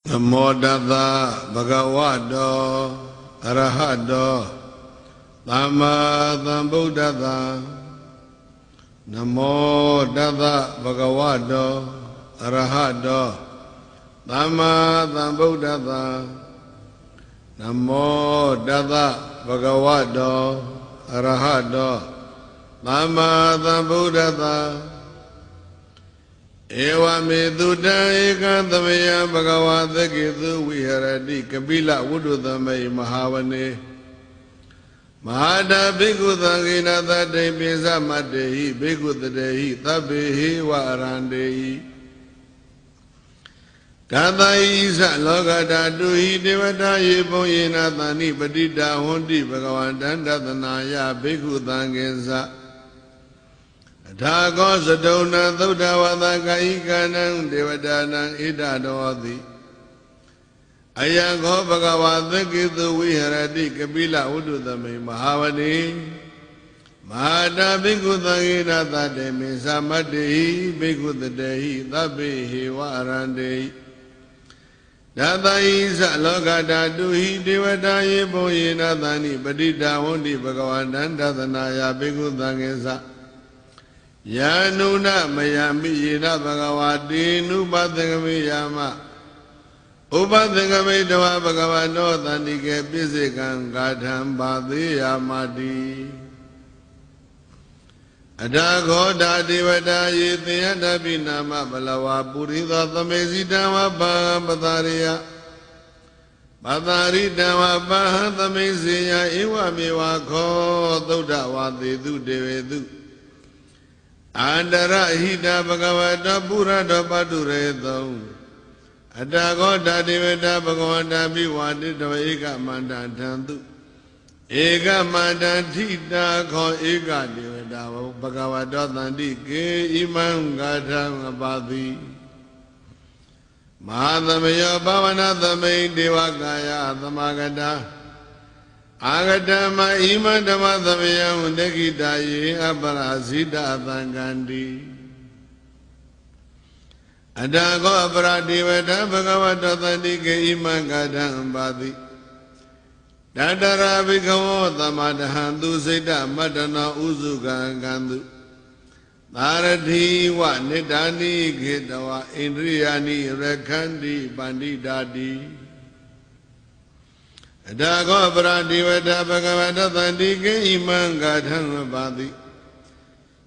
Namo Tassa Bhagavato Arahato Samma Sambuddhassa. Namo Tassa Bhagavato Arahato Samma Sambuddhassa. Namo Tassa Bhagavato Arahato Samma Sambuddhassa. Ewa me duta eka tamaya bhagavata ketu viharati kapila vudutamai mahavane mahada bhikkhu sangena tatte pisa mattehi bhikkhu tatehi tabbehi va arandehi kata isa lokata tuhi devata yepon yena tani patita honti bhagavantan tatanaya bhikkhu sangensa Dhago sadona thuddhavata kaikanam devadanam idadavati Ayago bhagavata ketu viharati kapila uddutame mahavane Mahada bhikkhu sangena tatte mesa mattehi bhikkhu tatehi tabbehi va arandehi Data isa lokata tuhi devata yepon yena tani patita honti bhagavantan tatanaya bhikkhu sangensa Yanuna mayami yena bhagavati nupathangami yama Upathangami dava bhagavato tandike pisikam gatham bhati yamati Adhago dhadivata yetayata binama balava puritha thamesitama bhagatariya Bhatarita bhaha thamesiya ewa mewa kho thuddha vatetu devetu Andara hita bhagavata purata padureto Adhago dhadivata bhagavata bhivatitava eka manda dhantu Eka manda thita kho eka devata bhagavata thandike imam gatham apati Mahadhamaya bhavana thamai devakaya thamagata Agatama ima dhamma thamayam dekitaye aparasita thangandi Adhago aparadivata bhagavata thandike ima gatham apati Dadara bhikkhavo thamadahantu siddha matana usugangantu Tharati va nidani khitava indriyani rakhanti panditati Adhago paradivata bhagavata thandike imam gatham apati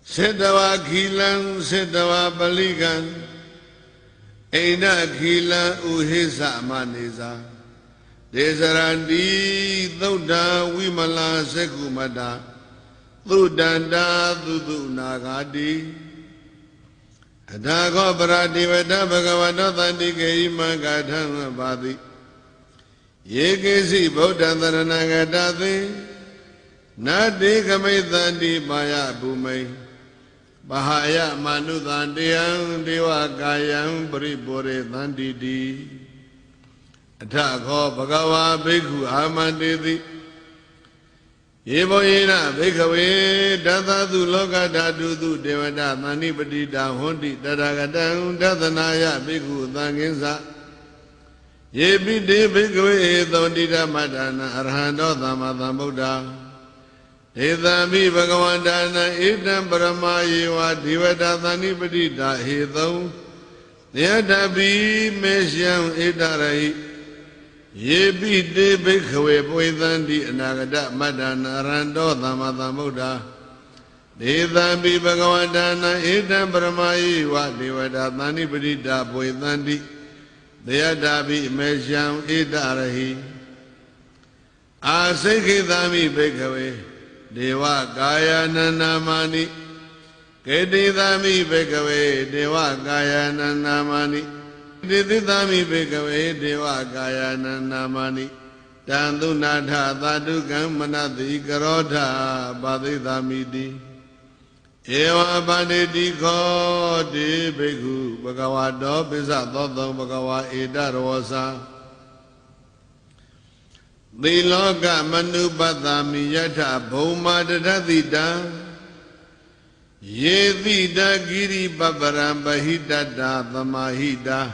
Siddhava khilam siddhava palikam Eina khilam uhisa manisa Desaranti thuddha vimala sekumata Thuddhanta thudu nagati Adhago paradivata bhagavata thandike imam gatham apati Yekesi Buddha Dharanagatathi Nati Kamithanti Maya Bhumai Bahaya Manuthandiyam Devakayam Paripure Thanditi Adhago Bhagava Bhikkhu Amanditi Yevoyena Bhikkhave Dathatu Lokadhatu Devata Thanipatita Honti Tathagatam Tathanaya Bhikkhu Sangensa Yepite bhikkhave thondita madana arhanto thamma sambuddha Ethami bhagavantana etam paramayewa devata thanipatita hetham Niyatapi meshyam etarahi Yepite bhikkhave poithanti anagata madana arhanto thamma sambuddha Ethami bhagavantana etam paramayewa devata thanipatita poithanti Deyadabi meshyam etarahi Asekithami bhikkhave Deva kaya nanamani Kedithami bhikkhave Deva kaya nanamani Kedithami bhikkhave Deva kaya nanamani Tantu natha tadukam manati karodha Badithamiti Eva panditi khoti bhikkhu bhagavato pisa thotham bhagava edarosa Diloka manupatami yatha bhoma tadathita Yethita giri paparam bahita thamahita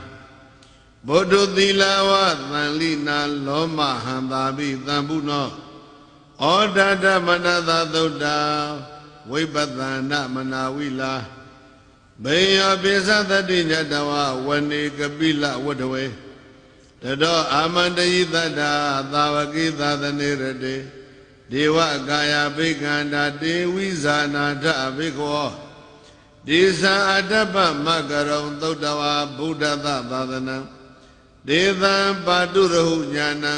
ဘောဓုသီလဝသံလိနာလောမဟံသာပိသံပုနောဩဒတမနသသုဒ္ဓဝိပဿနာမနာဝိလာဘေယောပိသတတိညတဝဝနေကပိလဝတ္တဝေတတောအာမန္တယိတတ္တာသာဝကိသသနေရတေဒေဝကာယဘိက္ခန္တာတေဝိဇာနာထဘိက္ခောဒေသအတ္တပမကရုံသုတ္တဝါဗုဒ္ဓသသာသနံဒေသံပါတုရဟုညာဏံ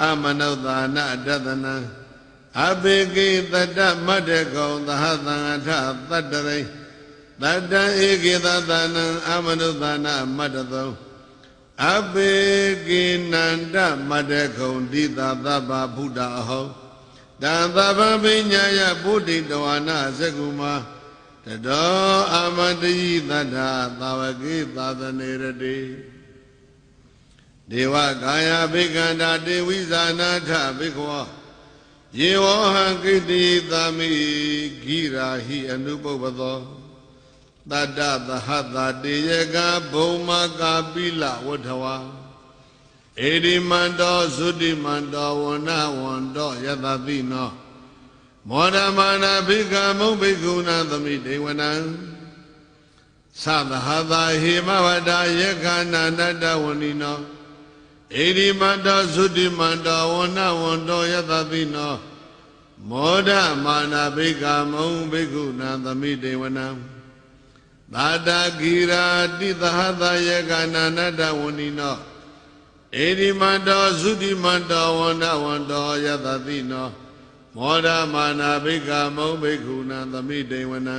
အမနုဿာနတတနံအဘေကိတတ္တမတ္တကုံသဟသံအထသတ္တရိတတ္တဧကိသသနံအမနုဿာနမတ္တသောအဘေကိနန္တမတ္တကုံဒီသာသဗ္ဗဗုဒ္ဓအဟောတံသဗ္ဗပညာယဗုဒ္ဓိတဝနာသက္ကုမတတောအာမန္တယိတတ္ထာသာဝကိသာသနေရတေဒေဝကာယဘိက္ခန္တာတေဝိဇာနာထဘိက္ခောယေဝဟံကိတိသာမိဂိရာဟိအနုပုပ္ပသောတတ္တသဟတာတေယကဘုံမကာပိလဝဋ္ဌဝါဧရိမန္တောသုတိမန္တောဝဏဝန္တောယတတိနောမောဒမာနာဘိက္ခမုံဘိက္ခုနာသမိတေဝနံသသဟတာဟေမဝတ္တယေခန္နာနတ္တဝဏိနောဧရိမန္တောသုတိမန္တောဝဏဝန္တောယတတိနောမောဒမာနာဘိက္ခမုံဘိက္ခုနာသမိတေဝနံသာတဂိရာတိသဟတယေကနာနတဝဏိနောဧရိမန္တောသုတိမန္တောဝဏဝန္တောယတတိနောမောဒမာနာဘိက္ခမုံဘိက္ခုနာသမိတေဝနံ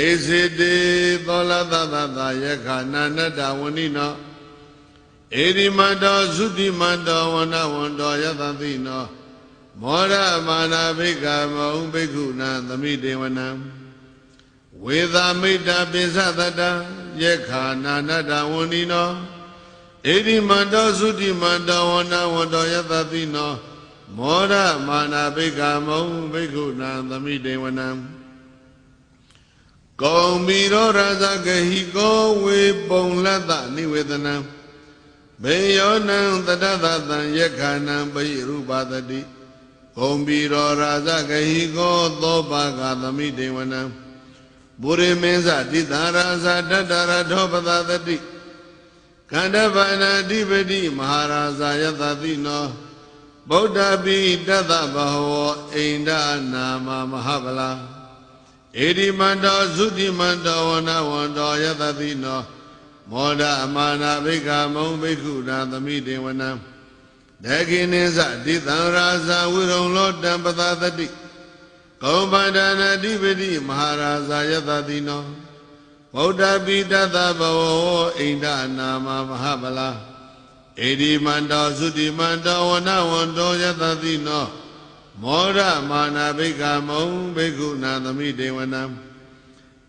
ဧစေတေသောလသသသယေကနာနတဝဏိနောဧရိမန္တောသုတိမန္တောဝဏဝန္တောယတတိနောမောဒမာနာဘိက္ခမုံဘိက္ခုနာသမိတေဝနံဝေသမိတ္တပိသတတယေခာနာနတဝဏိနောဧရိမန္တောသုတိမန္တောဝဏဝန္တောယတတိနောမောဒမာနာဘိက္ခမုံဘိက္ခုနာသမိတေဝနံကောမီရောရာဇဂဟိကောဝေပုံလတ္တနိဝေဒနံဘေယောနံတတသတံယေခာနံပိရူပသတိကောမီရောရာဇဂဟိကောသောပါကသမိတေဝနံပုရိမေသတိသာရာဇတတရထောပသသတိခန္ဓဗန္နာဓိပတိမဟာရာဇယတတိနောဗုဒ္ဓပိတတဘဟဝအိန္ဒနာမမဟာဗလာဧရိမန္တောသုတိမန္တောဝဏဝန္တောယတတိနောမောဒအမာနာဘိက္ခမုံဘိက္ခုနာသမိတေဝနံဒေခိနိသတိသံရာဇဝိရုံလောတံပသသတိကောပန္ဒနာဓိပတိမဟာရာဇယတတိနောဗုဒ္ဓပိတတဘဝအိန္ဒနာမမဟာဗလာဧရိမန္တောသုတိမန္တောဝဏဝန္တောယတတိနောမောဒမာနာဘိက္ခမုံဘိက္ခုနာသမိတေဝနံ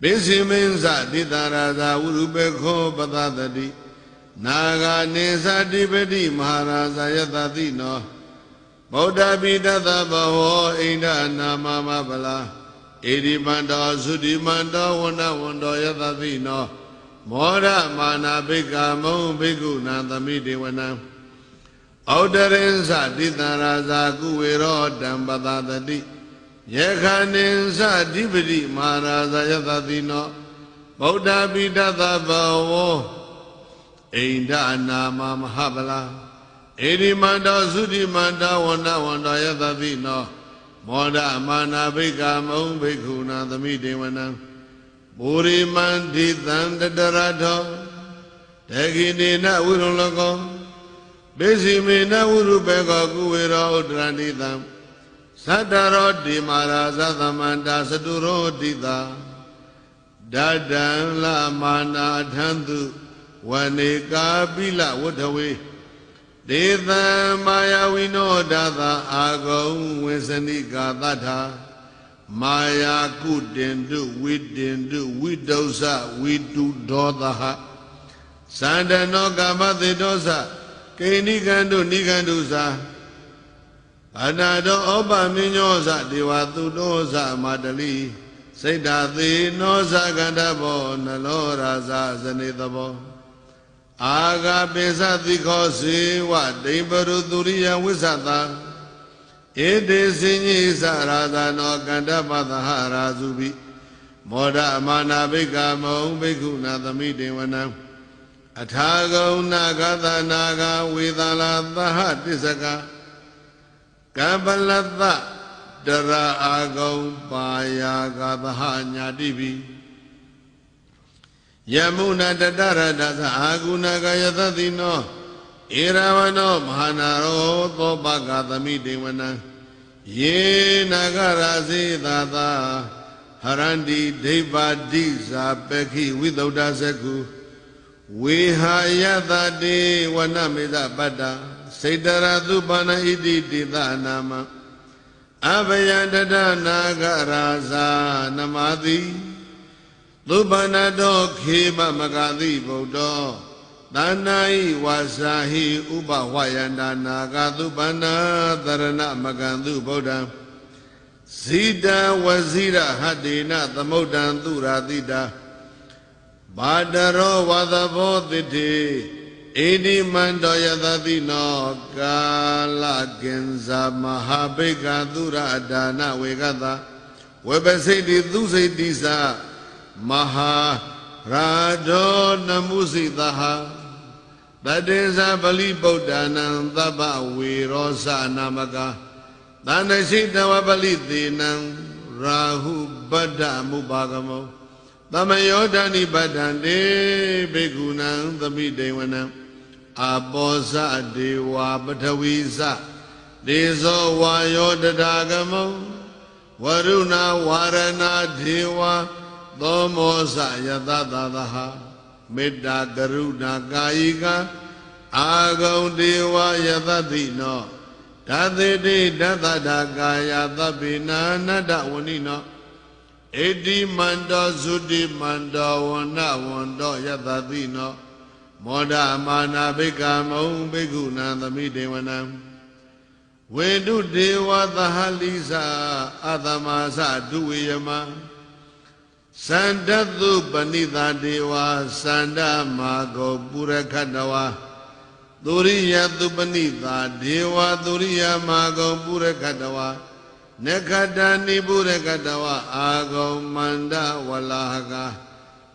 ပိစိမိဉ္စတိတရာဇဝုရုပေခောပသသတိနာဂာနိသတိပတိမဟာရာဇယတတိနောဗုဒ္ဓပိတတဘဝအိန္ဒနာမမဗလာဧရိမန္တောသုတိမန္တောဝဏဝန္တောယတတိနောမောဒမာနာဘိက္ခမုံဘိက္ခုနာသမိတေဝနံဩဒရိဉ္စတိတရာဇကုဝေရောတံပသသတိယေခာနိသဓိပတိမဟာရာဇယတတိနောဗုဒ္ဓပိတတဘဝအိန္ဒနာမမဟာဗလာဧရိမန္တောသုတိမန္တောဝဏဝန္တောယတတိနောမောဒမာနာဘိက္ခမုံဘိက္ခုနာသမိတေဝနံပုရိမန္တိသံတတရထောဒေခိနေနဝိရုံလကောပိစိမေနဝုရုပေကောကုဝေရောဥဒရဏိတံသတ္တရောတိမာရာဇသမန္တာစတုရောတိတာဒတံလမာနာထံသူဝနေကာပိလဝတ္ထဝေဒေသံမာယဝိနောဒသာအာဂုံဝေစနိကာသတ္ထာမာယာကုတင်တုဝိတင်တုဝိတုစဝိတုဒောသဟသန္တနောကာမသေတောသကိဏိကံတုနိကံတုသာအနာတောဩပမင်းညောသဒေဝသူတောသမတလိစိတ်ဓာသေနောသကန္တဘောနလောရာဇဇနေသဘော အာဂပိသတိခောစေဝဒိဗရုသူရိယဝိသတာဧတေစင်ကြီးစရာဇာနောကန္တပသဟရာဇုပိမောဒအမာနာဘိက္ခမုံဘိက္ခုနာသမိတေဝနံအထာဂုံနာဂသနာဂဝေသလာသဟတစ္စကကပ္ပလတ္တတရာအာဂုံပါယာဂသဟညာတိပိယမုနာတတရတသအာဂုဏကယသတိနောဧရဝနောမဟာနာရောသောပကသမိတေဝနံယေနာဂရာစေသာသာဟရန္တိဒိဗ္ဗဒိဇာပခိဝိသုဒ္ဓဇကုဝေဟာယသတေဝနမေဇပတ္တစေတရသုပန္နဣတိတေသနာမအဘယတတနာဂရာဇာနမတိသုပန္နတောခေမမဂတိဗုဒ္ဓောသန္နာဟိဝါစာဟိဥပဝယန္တာနာဂသုပန္နာသရဏမကံသူဗုဒ္ဓံဇိတဝဇိရဟတေနသမုဒ္ဒံသူရာတိတာဘာတရောဝသဘောတိတိဣတိမန္တောယသတိနောကာလကင်္ဇာမဟာဘိက္ခသူရဒါနဝေကတဝေပစိတိသူစိတိသမဟာရာဒောနမုစိတဟတတေဇာပလိဗုဒ္ဓနာသဗ္ဗဝေရောစနာမကသန္တရှိတဝပလိသေနံရာဟုပတ္တမုပါကမောသမယောဓာနိပတ္တံတေဘိက္ခုနံသမိတေဝနံအပောဇဒေဝပထဝီဇဒေဇောဝါယောတထာဂမောဝရုဏဝါရဏဒေဝသောမောဇယတသသဟမေတ္တာကရုဏာကာယိကအာဂုံဒေဝယတတိနောဓာတေတိဓာတတာကာယသဗ္ဗေနာနတ္တဝဏိနောဣတိမန္တောသုတိမန္တောဝဏဝန္တောယတတိနောမောဒမာနာဘိက္ခမုံဘိက္ခုနံသမိတေဝနံဝေတုဒေဝသဟလိစာအတမသဒုဝေယမသန္တသုပဏိတာဒေဝသန္တမာဂောပုရခတဝါသုရိယသုပဏိတာဒေဝသုရိယမာဂောပုရခတဝါနခတနိပုရခတဝါအာဂောမန္တဝလာဟက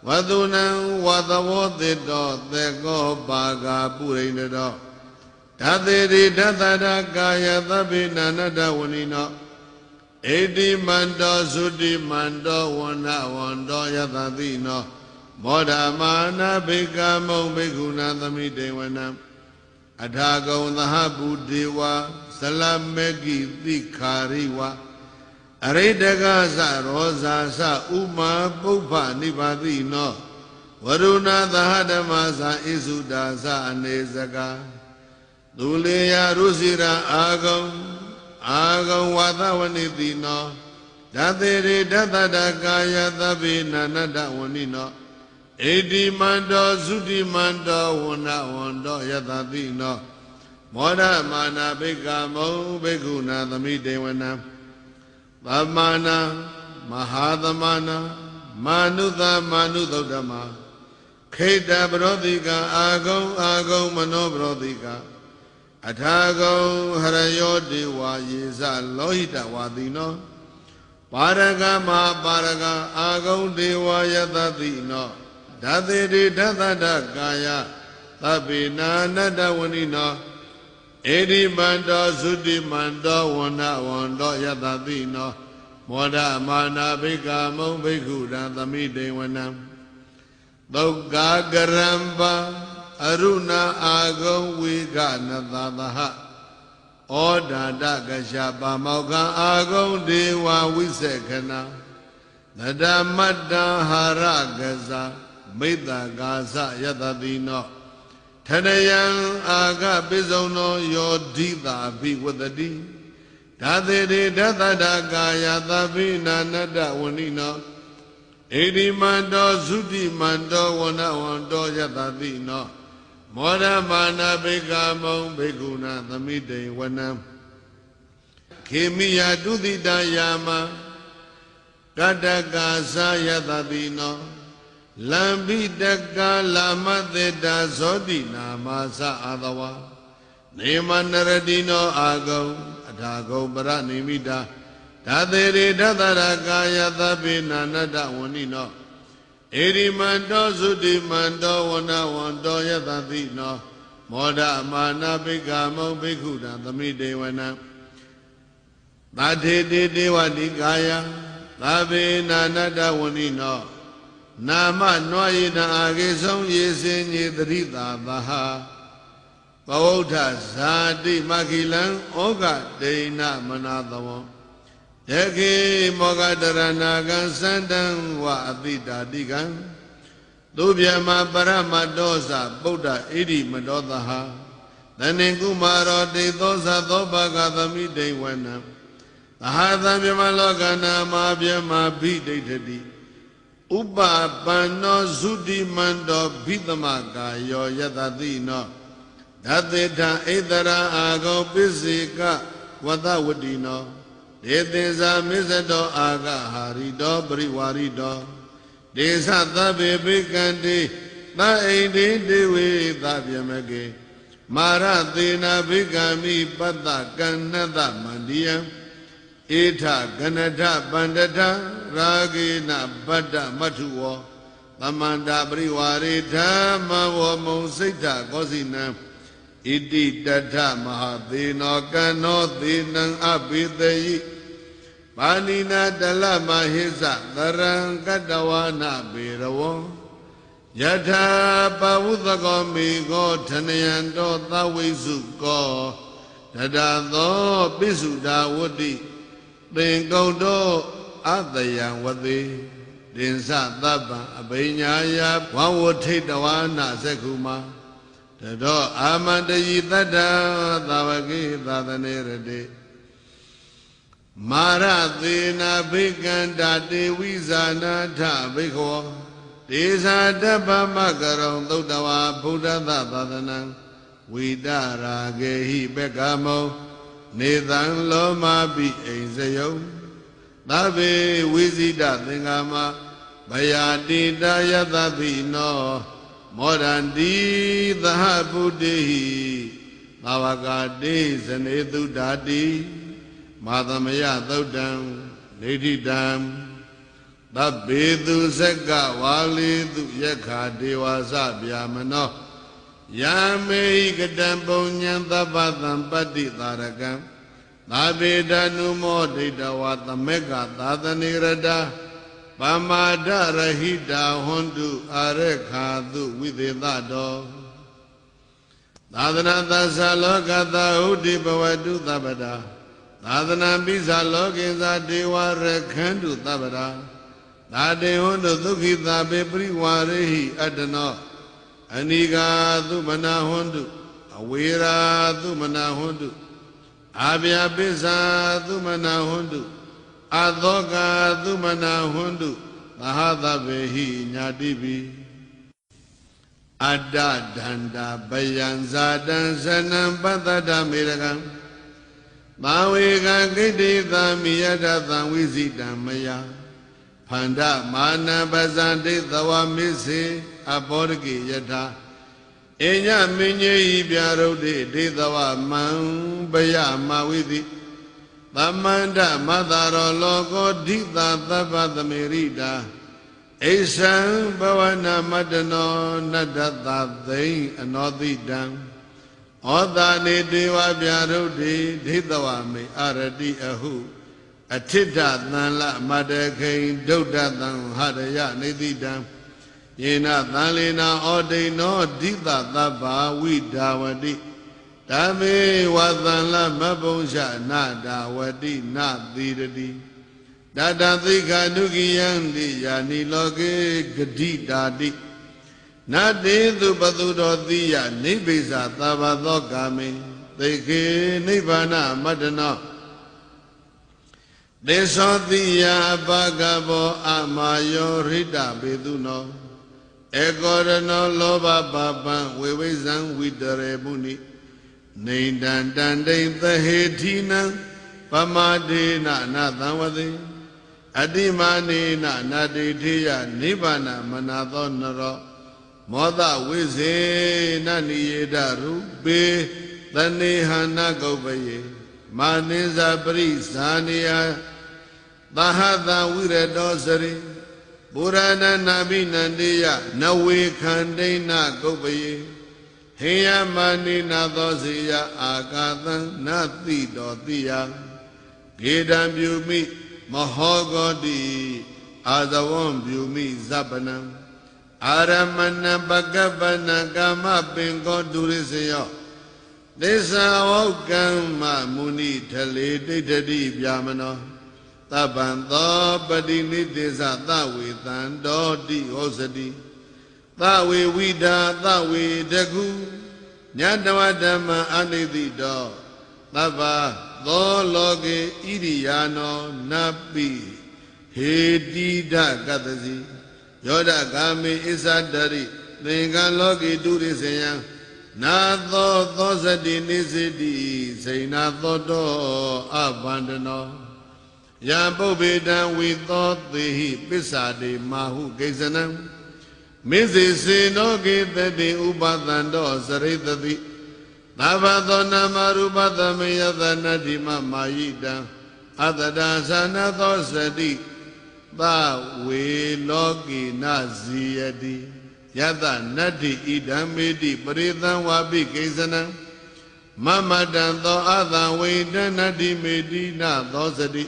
ဝတုနံဝသဝောတိတောသေကောပါဂာပုရိန္ဒတောဓာတေရိဓတတကာယသဗ္ဗေနာနတဝဏိနောဣတိမန္တောသုတိမန္တောဝဏဝန္တောယတတိနောမောဒမာနာဘိက္ခမုံဘိက္ခုနာသမိတေဝနံအထာဂုံသဟဗုဒေဝဇလမေကိတိခာရိဝအရိတကသရောဇာသဥမာပုပ္ပနိဗ္ဗာတိနောဝရုဏသဟဓမ္မသဣစုဒါသအနေစကသူလေယရုစီရအာဂုံဝါသဝနိတိနောဓာတေရိဓတတကာယသဗ္ဗေနာနတဝဏိနောဣတိမန္တောသုတိမန္တောဝဏဝန္တောယတတိနောမောဒမာနာဘိက္ခမုံဘိက္ခုနာသမိတေဝနံသမ္မာနာမဟာသမနာမာနုသမာနုသုဒ္ဓမခိတပရောတိကအာဂုံမနောပရောတိကအထာဂုံဟရယောဒေဝယေဇလောဟိတဝါတိနောပါရကမပါရကအာဂုံဒေဝယတတိနောဓာတေတိဓတတကာယသဗ္ဗေနာနတ္တဝဏိနောဣတိမန္တောသုတိမန္တောဝဏဝန္တောယတတိနောမောဒမာနာဘိက္ခမုံဘိက္ခုရံသမိတေဝနံသုက္ကာကရံပါအရုဏအာဂုံဝေကနသသဟဩဒါတကရှပါမောခံအာဂုံဒေဝဝိစေခဏသဒ္ဓမတ္တဟာရကဇာမိတ္တကာသယတတိနောထရယံအာဂပိစုံနောယောဓိတာဘိဝတတိဓာတေတိဓတတကာယသဗ္ဗိနာနတ္တဝဏိနောဣတိမန္တောသုတိမန္တောဝဏဝန္တောယတတိနောမောဒမာနာဘိက္ခမုံဘိက္ခုနာသမိတေဝနံခေမိယတုတိတယာမကတ္တကာသယတတိနော လံပိတကလာမသေတာဇောတိနာမသအာသဝနေမနရတိနောအာဂုံအထာဂုံပရနိမိတာဓာတေရိဓတရကာယသဗ္ဗေနာနတဝဏိနောဧရိမန္တောသုတိမန္တောဝနဝန္တောယတတိနောမောဒမာနပိက္ခမုံဘိက္ခုတံသမိတေဝနံသာထေတေတေဝတိကာယသဗ္ဗေနာနတဝဏိနောနာမနွာယိတအာဂေဆုံးယေစင်ညေတရိတာသဟာဘဝဋ္ဌဇာတိမခိလံဩဃဒိဏမနာသဝံယခေမောဂတရဏကံစန္တံဝအတိတာတိကံသူဗျမပရမတောသဗုဒ္ဓဣတိမတောသဟာတဏင်ကုမာရောတေသောသသောဘဂသမိဒိဝနံသဟာသံမြမလောကနာမဗျမဘိဒိဋ္ဌတိဥပပန္နောသုတိမန္တောဘိသမကာယောယတတိနောဓတေထံဣတရာအာဂောပစ္စေကဝတဝတိနောဒေသေဇာမစ္စတောအာဂဟာရိတောပရိဝါရိတောဒေသသဗ္ဗေဘိကံတိသအိန္တိတေဝေသဗျမကေမာရသေနာဘိကံမိပတ္တကဏ္ဏတမန္တိယံဧထကနထပန္တထရာဂေနဗတ္တမထုဝောသမန္တာပရိဝါရေဓမ္မဝမုံစိတ်ထကောစီနံဣတိတထမဟာသေနောကံနောသေနံအဘိသေယိပါဏိနာတလမဟိသသရံကတဝနာဘေရဝံယထာပဝုသကောမေကောထနယံတောသဝိစုကောတတသောပိစုဒာဝတိသင်္ကုံတောအတယံဝတိတင်္စသဗ္ဗံအဘိညာယဝဝထိတဝနာသက္ခုမာတတောအာမန္တယိတတ္တသာဝကေသာသနေရတိမာရသေနာဘိကန္တာတေဝိဇာနာထဘိခောဒေဇာတပ္ပမကရုံသုတ္တဝါဗုဒ္ဓသသာသနံဝိတရာဂေဟိပက္ခမောနေသံလောမပိအိမ်စယုံသဗ္ဗေဝိဇိတသင်္ဃမဗယာတိတယတတိနောမောဒန္တိသဟဗုဒ္ဓိသာဝကတိဇနေတုဒ္ဓတိမာသမယသုတ်တံနေဋ္ဌိတံသဗ္ဗေသူဇက်ကဝါလီသူယက္ခာဒေဝသဗျာမနောယာမေဟိကတံပုံညံသဗ္ဗသံပတ္တိသာရကံသာဗေဒနုမောဒိတဝသမေကသာသနေရတပမာဒရဟိတာဟွန်တုအာရခာတုဝိသေသတောသာသနာသသလောကသဟုတိဘဝတုသဗ္ဗတာသာသနာပိသလောကေသဒေဝရခန္တုသဗ္ဗတာသာတေဟွန်တုဒုက္ခိသဗေပရိဝါရေဟိအတ္တနောအနိကာသုမနာဟွန်တုအဝေရာသုမနာဟွန်တုအာဗျာပိစ္ဆာသုမနာဟွန်တုအသောကာသုမနာဟွန်တုသဟသဗ္ဗေဟိညာတိပိအတ္တဒန္တာဗယံဇာတံသနံပတ္တတမေရကံသာဝေကဂိတိသမိယတသံဝိဇိတံမယဖန္ဒမာနပဇံတိသဝမစ္စေအဘောဓကိယထာအညမင်းကြီးပြရုဒ္ဓိဒေသဝမံပယမဝိတိသမန္တမသရောလောကောဓိတာသဗ္ဗသမေရိတာအိသံဘဝနာမတ္တနောနတ္တသသိဉ္အနောတိတံဩတာနေဒေဝပြရုဒ္ဓိဒေသဝမေအရတိအဟုအထိတ္တသံလမတ္တခိဉ္ဒုဒ္ဒသံဟရယနေတိတံယေနသံလေနာဩဒိနောဓိတသဗ္ဗဝိဒါဝတိဓမ္မေဝသံလမဘုံရှနာဒါဝတိနာသီရတိတတသိခာနုကိယံတိယာနိလောကေဂတိတာတိနတေသူပသူတော်တိယနိဗ္ဗိဇာသဗ္ဗသောကာမေသိခေနိဗ္ဗာနမတ္တနောသေသောတိယအပကဘောအမာယောရိတဘေသူနောဧကောရနောလောဘပါပံဝေဝိဇံဝိတရေမုနိနေတံတန္တိသဟေတိနံပမာဒေနနာသံဝတိ အတိမာနေနနာတိထေယနိဗ္ဗာနမနာသောနရောမောသဝိဇေနနိယေဒရူပေသနေဟနာကုပ္ပယေမာနိဇာပရိဇာနိယသဟတဝိရတောစရိပုရဏနာဘိနန္တေယနဝေခန္တိနကုပ္ပယေဟေယမာနိနာသောစေယအာကာသံနတိတောတိယဂေဒံပြုမိမဟောဂောတိအာဇဝံပြုမိဇပနံအာရမဏပကပနကာမပင်ကောဒုရိစယောသစ္စာဝေါကမ္မမုနိထလေတိဋ္ဌတိဗျာမနောသဗ္ဗံသောပတိနိတိသသဝေတံတောတိဟောစတိသဝေဝိဒာသဝေတကုညတဝဓမ္မအနိတိတောသဗ္ဗသောလောကေဣရိယာနောနပိဟေတိဒကတ္တစီယောဒဂာမိဣဇဒရိသင်္ကလောကေတုရိစေယံနာသောသောစတိနိစိတိစိဏသောတောအဘန္တနောယံပုဗ္ဗေတံဝိသောသေဟိပစ္ဆာတိမာဟုကိစ္စနံမေဇေစေနောကေတတိဥပသန္တောစရိတတိသဗ္ဗသောနာမရူပသမေယသနတ္တိမမာယိတံအတ္တဒါသနာသောစတိသဝေလောကိနဇီယတိယတနတ္တိဣဒံမေတိပရိသံဝါပိကိစ္စနံမမတံသောအသံဝေတနတ္တိမေတိနသောစတိ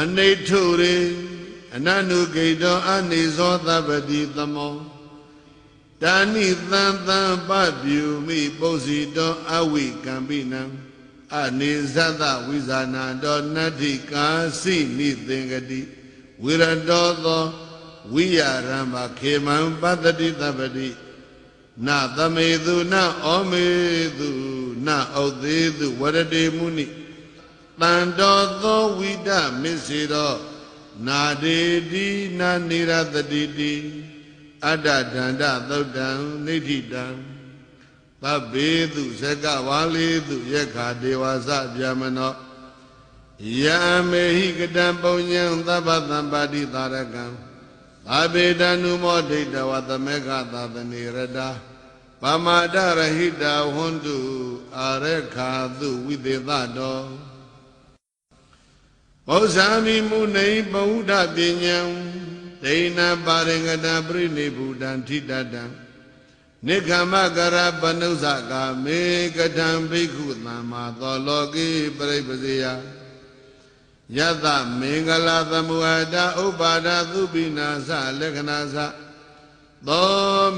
အနိထုရေအနနုဂိတောအနိဇောသဗ္ဗတိသမောတာနိသံသံပပြုမိပုဇ္ဇိတောအဝိကံပိနံအနေဇတဝိဇာနာတောနတ္ထိကာစိနိသင်္ကတိဝိရတောသောဝိယရံမခေမံပတ္တိသဗ္ဗတိနသမေသူနဩမေသူနဩသေးသူဝရတေမုနိတန်တော်သောဝိဒမစ္စေတောနာဒေတိနာနိရတတိတိအတ္တဒန္တသုတ်တံနိဋ္ဌိတံသဗ္ဗေသူဇကဝါလေသူယက္ခာဒေဝသဗျာမနောယံမေဟိကတံပုံညံသဗ္ဗသံပါတိသာရကံသဗ္ဗေတနုမောဒိဋ္ဌဝသမေခသာသနေရတာပမာဒရဟိတဝန္တုအာရခာသူဝိသေသတောဘောဇာမိမုနိဗုဒ္ဓပညာဒိဏပါရိငတပရိနိဗ္ဗုဒံထိတတံနိခမကရပနုဇကမေကတံဘိက္ခုသမ္မာသောလောကေပရိပစေယယသမင်္ဂလာသမုဟတဥပါဒသုပိနာသလက္ခဏာသသော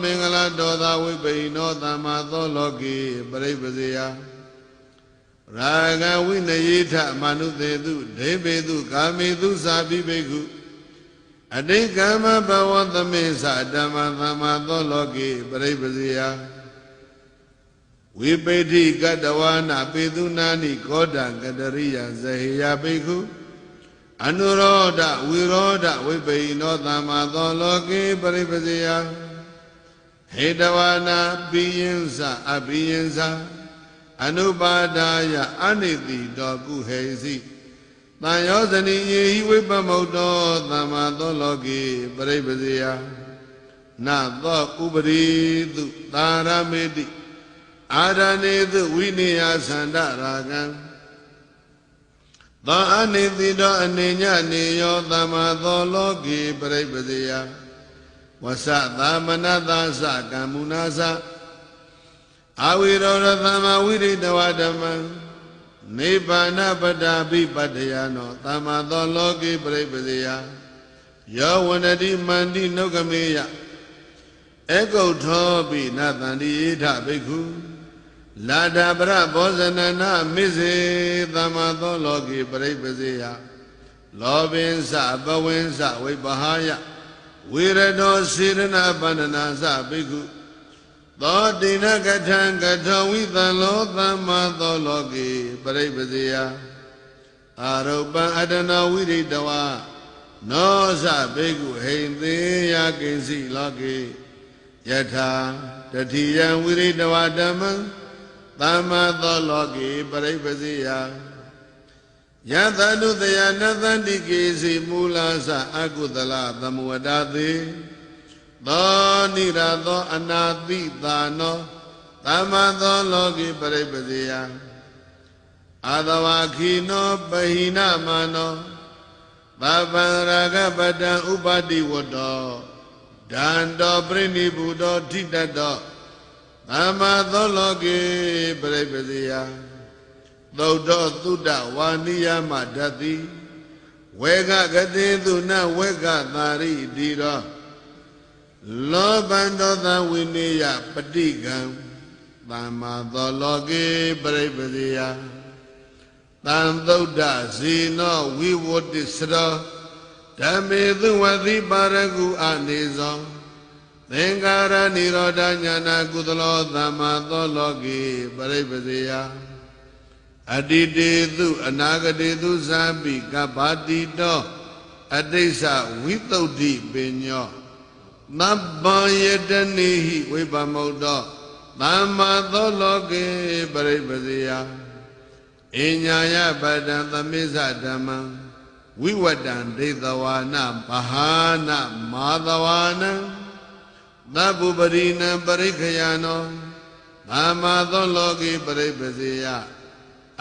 မင်္ဂလာဒောသဝိပိနောသမ္မာသောလောကေပရိပစေယရာဂဝိနယေထမနုသေတုဒေဘေတုကာမေတုသာပိဘိက္ခုအတိကမ္မဘဝသမေသဓမ္မသမ္မာသောလောကေပရိပစေယဝိပိဋ္ဌိကတဝါနာပေတုနာနိကောဒံကတရိယဇဟေယဘိက္ခုအနုရောဓဝိရောဓဝိပိနောသမ္မာသောလောကေပရိပစေယဟေတဝါနာပိယံသအပိယံသအနုပါဒာယအနိတိတောကုဟေစီတန်ယောဇနိယေဟိဝိပမုတ်တောသမ္မာသောလောကေပရိပစေယနသောဥပရိတုသာရမေတိအာရဏေတုဝိနိယသန္တရာဂံသောအနိတိတောအနေညနေယောသမ္မာသောလောကေပရိပစေယဝဆသမနသသကမ္မုနာသအဝိရောဓသမ္မာဝိရိတဝဓမ္မံနိဗ္ဗာနပတ္တာပိပတ္တယနောသမ္မာသောလောကေပရိပစေယယောဝနတိမန္တိနုကမေယဧကုဋ္ဌောပိနတန္တိယေထဘိက္ခုလာဒပရဘောဇနနာမိစေသမ္မာသောလောကေပရိပစေယလောဘင်္စဘဝင်္စဝိပဟာယဝိရတောစေရဏပန္နနာသဘိက္ခုသောတိနကထံကထောဝိသံလောသမ္မာသောလောကေပရိပစေယအာရုပံအတနာဝိရိတဝါနောသဘိက္ခုဟိံသေးယကိဉ္စီလောကေယထာတတိယံဝိရိတဝါဓမ္မံသမ္မာသောလောကေပရိပစေယ ယသနုတယနသန္တိကေစီမူလာသအကုသလသမဝဒတိသောနိရသောအနာတိသာနောသမ္မာသောလောကိပရိပဇေယအာသဝခိနောပဟိနမာနောသဗ္ဗံရာဂပတံဥပတိဝတ္တောဒန္တောပရိနိဗ္ဗုတောထိတတ္တောသမ္မာသောလောကိပရိပဇေယသုတ္တောသုတ္တဝါနိယမဓတ္တိဝေကဂတိသုနဝေကသာရိတိရောလောဘန္တောသဝိနေယပฏิကံသမ္မာသောလောကိပရိပဇေယသံသုဒ္ဓဇေနောဝိဝတ္တိစရောဓမ္မေသူဝတိပါရကုအနေဇောသင်္ကာရនិရောဓညာနာကုသလောသမ္မာသောလောကိပရိပဇေယအတ္တိတေသူအနာဂတေသူဇာပိကဗ္ဗတိတောအတိစ္စဝိသုဒ္ဓိပညောသဗ္ဗံယတနိဟိဝိပမုတ်တောသမ္မာသောလောကိပရိပဇေယအညာယပတံသမိစ္ဆဓမ္မံဝိဝတ္တံဒိသဝါနပဟာနမာသဝါနံသဗ္ဗုပရိနံပရိခယနောသမ္မာသောလောကိပရိပဇေယ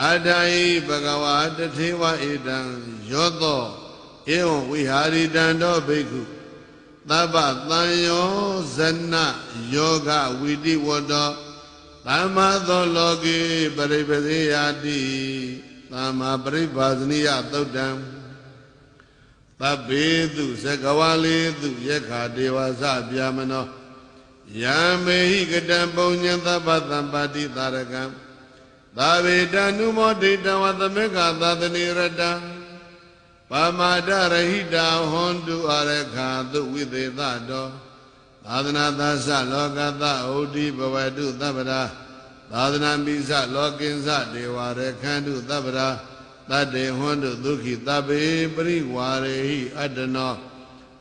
အထာယိဘဂဝါတထေဝဧတံယောသောဧဝံဝိဟာရိတံတောဘိက္ခုသဗ္ဗသံယောဇနယောဂဝိတိဝတ္တောသမ္မာသောလောကိပရိပဇေယတိသမ္မာပရိပါဇနိယသုတ်တံသဗ္ဗေတုသကဝါလေတုယက္ခဒေဝသဗျာမနောယမေဟိကတံပုံညံသဗ္ဗသံပါတိသာရကံသာဝေတနုမောဒိတဝသမေကသာသနိရတံပါမာဒရဟိတာဟွန်တုအရခာသုဝိသေသတောသာသနာသသလောကသဩတိဘဝတုသဗ္ဗရာသာသနာမိသလောကိဉ္စဒေဝရခန္တုသဗ္ဗရာတတေဟွန်တုဒုက္ခိတပေပရိဝါရေဟိအတ္တနော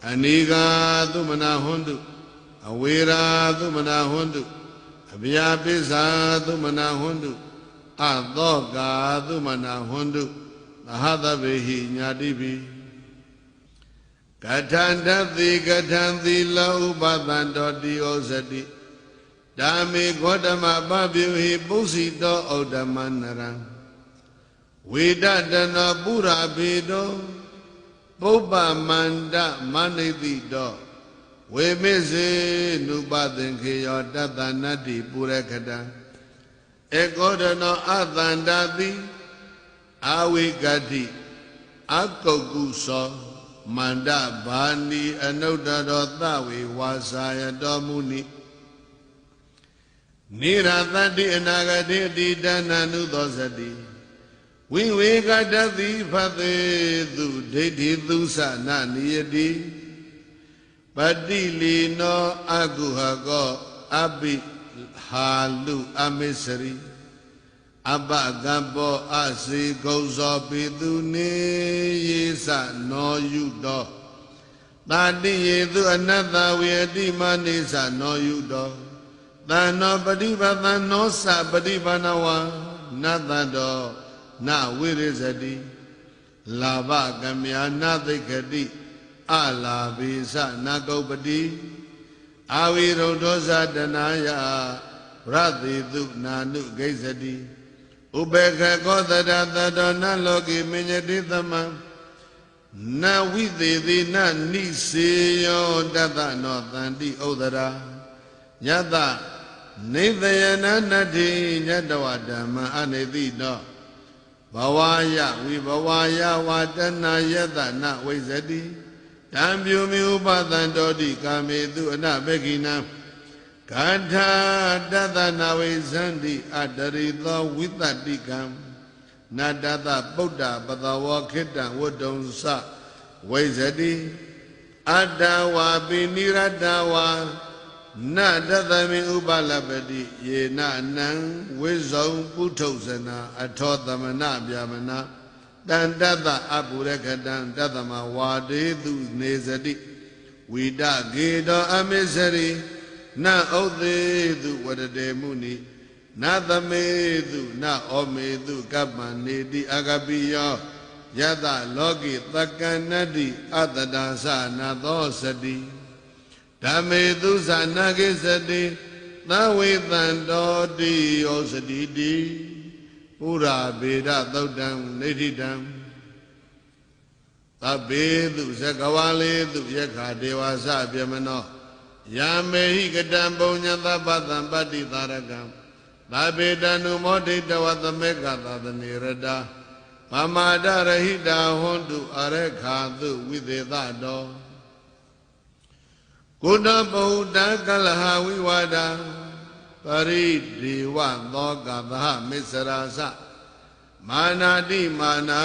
အနိဃာသုမနာဟွန်တုအဝေရာသုမနာဟွန်တုအဗျာပိစ္ဆာသုမနာဟွန်တုအသောကာသုမနာဟွန်တုသဟသဗ္ဗေဟိညာတိပိကထန္တတိကထံသီလောဥပသံတောတိဩဇတိဓမ္မေဂေါတမပပြုဟိပုစီတောဩဒ္ဓမနရံဝေဒတနောပုရဘေတောပုပ္ပမန္တမနိတိတောဝေမစ္စေနုပသင်္ခေယောတတနတ္တိပုရခတံဧကောဒနောအသန္တာတိအာဝိကတိအကုတ်ကုသောမန္တဘာနီအနုတ္တရောသဝေဝါစာယတောမုနိနိရသတ္တိအနာဂတိအတိတဏနုသောစတိဝိဝေကတတိဖသေသူဒိဋ္ဌိသုသနာနိယတိပတိလီနောအကုဟကောအပိဟာလုအမစ္စရိအပကံပောအစေကုဇောပိသူနေယေသနောယုတောတာတိယေသူအနတ္တဝေအတိမနေသနောယုတောသံနောပฏิပသံနောသပฏิပနဝနတ္တတောနဝိရိဇတိလာဘကမြာနသိက္ခတိအလာဘိသနကုပ္ပတိအာဝိရုဒ္ဓောဇတနာယရတိတုနာနုဂိဇတိဥပေက္ခကောသရတတောနလောကိမညတိသမံနဝိသေတိနနိစေယောတတနောတန္တိဥဒရာယတနေသယနာနတ္ထိညတဝဓမ္မအနိတိတောဘဝယဝိဘဝယဝတနာယတနဝိဇတိတံပြုမိဥပသံတောတိကာမေတုအနဘေကိနံကထာတတနာဝိဇန္တိအတရိသောဝိတတိကံနတတပုဒ္ဒပတဝောခိတံဝတ္တုံသဝိဇတိအတ္တဝါပိနိရတဝါနတသမိဥပလပတိယေနနံဝိဇုံပုထုဇနာအထောသမနဗျာမနာတန္တတအပုရခတံတသမဝါဒေသူနေဇတိဝိတဂေတောအမစ္စရိနဩသေသူဝရတေမုနိနသမေသူနဩမေသူကပ္ပန္နေတိအကပိယော ယတလောကိတက္ကနတ္တိအတ္တဒါသနာသောစတိဓမ္မေသူသနာကိစတိသဝေတံတောတိဩစတိတိပုရာဗေဒသုတ်တံနိဋ္ဌိတံသဗ္ဗေသူဇဂဝါလေသူယက္ခာဒေဝါစပြမနောယာမေဟိကတံပုံညသဗ္ဗသံပတ္တိသာရကံသဗ္ဗေတနုမောဒိတဝသမေကသသနေရတာပမာဒရဟိတာဟွန်တုအရခာတုဝိသေသတောကုဏဗုဒ္ဓကလဟဝိဝါဒပရိဒေဝသောကသဟမစ္စရာစမာနာတိမာနာ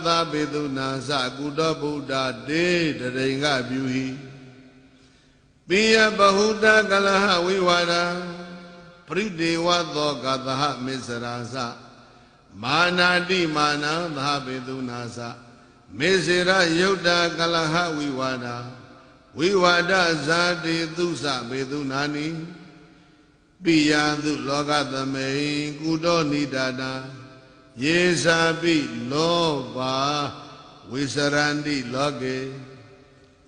သဗေတုနာစကုဏဗုဒ္ဓတေတရိင်္ဂပြုဟိပိယဗဟုတကလဟဝိဝါဒပရိဒေဝသောကသဟမစ္စရာစမာနာတိမာနာသဗေတုနာစမေစေရယုတ်တာကလဟဝိဝါဒဝိဝါဒဇာတိသုစဘေတုနာနိပိယသုလောကသမေကုတောနိဒာနာယေစာပိလောဘာဝိစရန္တိလောကေ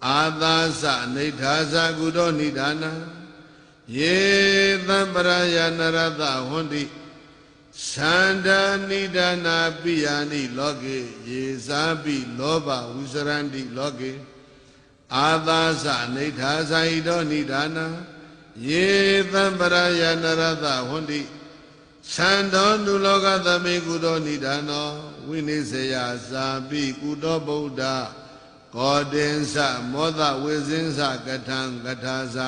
အာသာစနိဋ္ဌာသကုတောနိဒာနာယေသံပရယနရတဟွန်တိသန္တာနိဒာနာပိယာနိလောကေယေစာပိလောဘဝိစရန္တိလောကေအာသာသနိဋ္ဌာသဟိတောနိဒာနာယေသံပရယနရတဟွန်တိသန္တောနုလောကသမေကုတောနိဒာနောဝိနိစေယသာပိကုတောဗုဒ္ဓကောတေသမောဒဝေဇင်းသကထံကထာသ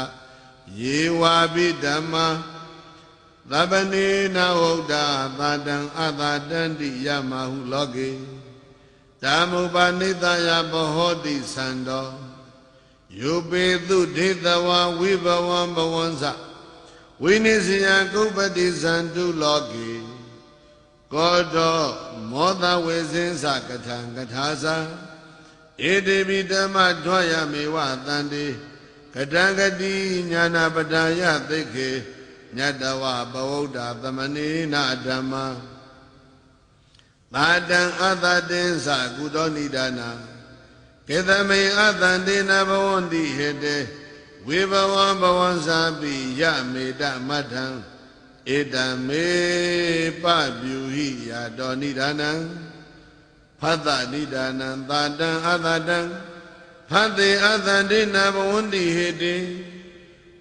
ယေဝါပိဓမ္မာသဗ္ဗနေနဟုတ်တာသာတံအသာတန္တိယမဟုလောကေဓမ္မုပနိတယဘဟောတိသန္တောယုပေတုဒေတဝံဝိဘဝံဘဝံသဝိနိစယကုပတိဇန္တုလောကေကောတောမောဒဝေဇင်းသကထံကထာသဧတေပိဓမ္မဒွါယမေဝတန္တိကတံဂတိညာနာပဒာယသိက္ခေညတဝဘဝုဒ္ဓသမနေနဓမ္မသာတံအသတေသကုတောနိဒာနာကေသမေအသန္တေနဘဝန္တိဟေတေဝေဘဝံဘဝံသာပိယမေတမထံဧတံမေပပြုဟိယာတောနိဒာနံဖတ္တနိဒာနံသာတံအသတံဖတ္တေအသန္တေနဘဝန္တိဟေတေ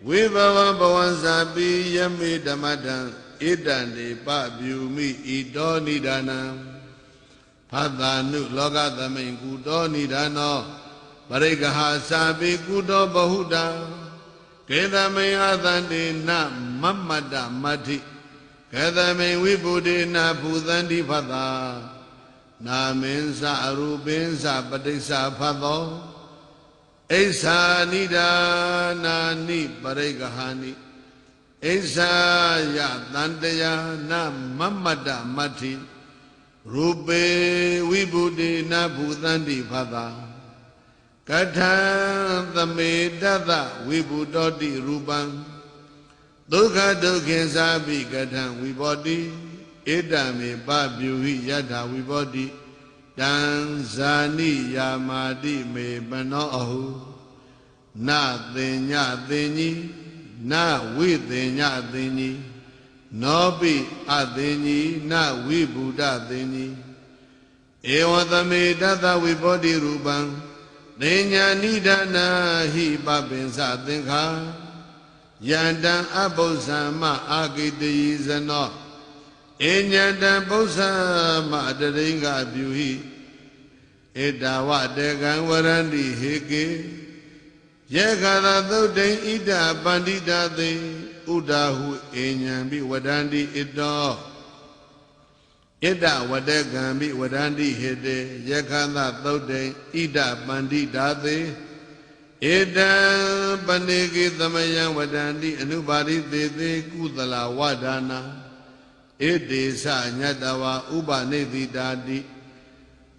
ဝိဘဝဘဝံသာပိယမေဓမ္မတံဧတံတေပပြုမိဣတောနိဒာနံဖတ္တနုလောကသမိန်ကုတောနိဒာနောပရိက္ခာသာပိကုတောဘဟုတာကေသမေအသန္တေနမမတ္တမတ္ထိကေသမေဝိဗုဒေနဘူသန္တိဖတ္တာနာမင်းစအရူပင်းစပဋိစ္ဆာဖတ်သောဣစ္ဆာနိဒာနာနိပရိက္ခာနိဣစ္ဆာယတန္တယာနမမတ္တမတ္ထိရူပေဝိဗုဒေနဘူသန္တိဖတ္တာကထံသမေတတဝိဗုတောတိရူပံဒုက္ခဒုက္ခေသာပိကထံဝိဘောတိဧတမေပပြုဟိယထာဝိဘောတိတံဇာနိယာမာတိမေပနောအဟုနသင်ညသင်ကြီးနဝိသင်ညသင်ကြီးနောပိအသင်ကြီးနဝိဗုဒ္ဓသင်ကြီးဧဝသမေတတဝိဘောတိရူပံသေညာနိဒာနာဟိပပင်္စသင်္ခာယန္တံအပု္ပ္ပံမအာဂိတယိဇနောဧညတံပု္ပ္ပံမတရိင်္ဂပြုဟိဧတဝတေကံဝရန္တိဟေကေယေခာသသုတ်တိဣဒပန္တိတာသေဥဒဟုဧညံပိဝဒန္တိဣတောဣဒဝတေကံပိဝဒန္တိဟေတေယေခာသသုတ်တိဣဒပန္တိတာသေဧတံပဏိကိသမယံဝဒန္တိအနုပါရိသေသေကုသလဝဒါနာဧတေသညတဝဥပနိတိတာတိ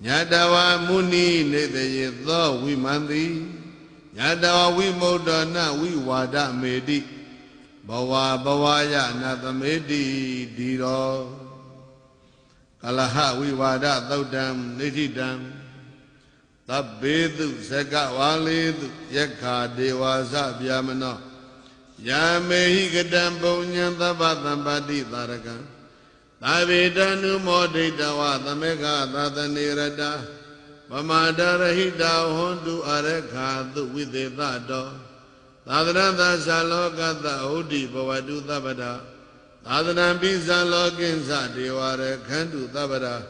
ညတဝမုနိနေတယေသောဝိမန္တိညတဝဝိမုဒ္ဒနာဝိဝါဒမေတိဘဝဘဝယနာသမေတိဒီရော Kalaha Vivada Thoudam Nitidam Tabbedu Seka Validu Yekha Devasa Vyamano Yamehi Gadam Bunyan Tabathambadi Tarakan Tavidanu Moditawa Tameka Tatanirada Pamadarahida Hondu Arekha Videtado Tadranada Salokata Udi Pavadu Tabada Tadran Pisalokinsa Devare Kandu Tabada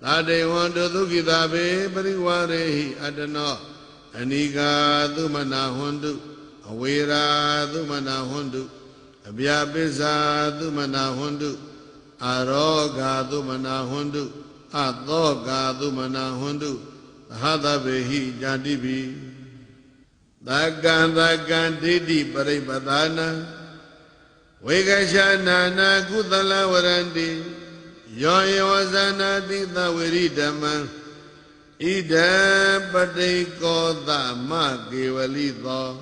Tade Wandu Dukitabe Pariwarehi Adano Anika Dumana Hondu Awira Dumana Hondu Abhyapisa Dumana Hondu Aroga Dumana Hondu Adoga Dumana Hondu Hadabehi Jandibi Dagan Didi Paribadana Vegashanana Kutala Varandi Yoyavasana Dita Viridama Ida Padeko Dama Givalito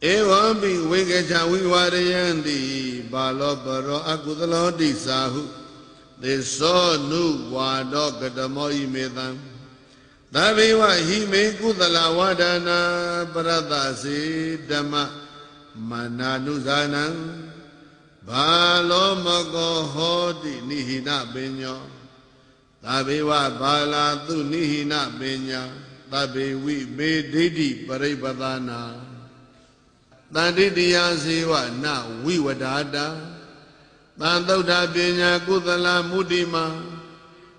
Evambi Vegasha Vivarayandi Baloparo Akutalo Disahu They saw Nu Wado Kadamoi Medam Daviva Hime Kutala Wadana Paradasi Dhamma Mananuzanam Balo Mago Hodi Nihina Benyo Daviva Bala Tu Nihina Benya Davivi Medidi Paribadana Tadidiya Siva Na Viwadada Tandauda Benya Kutala Mudima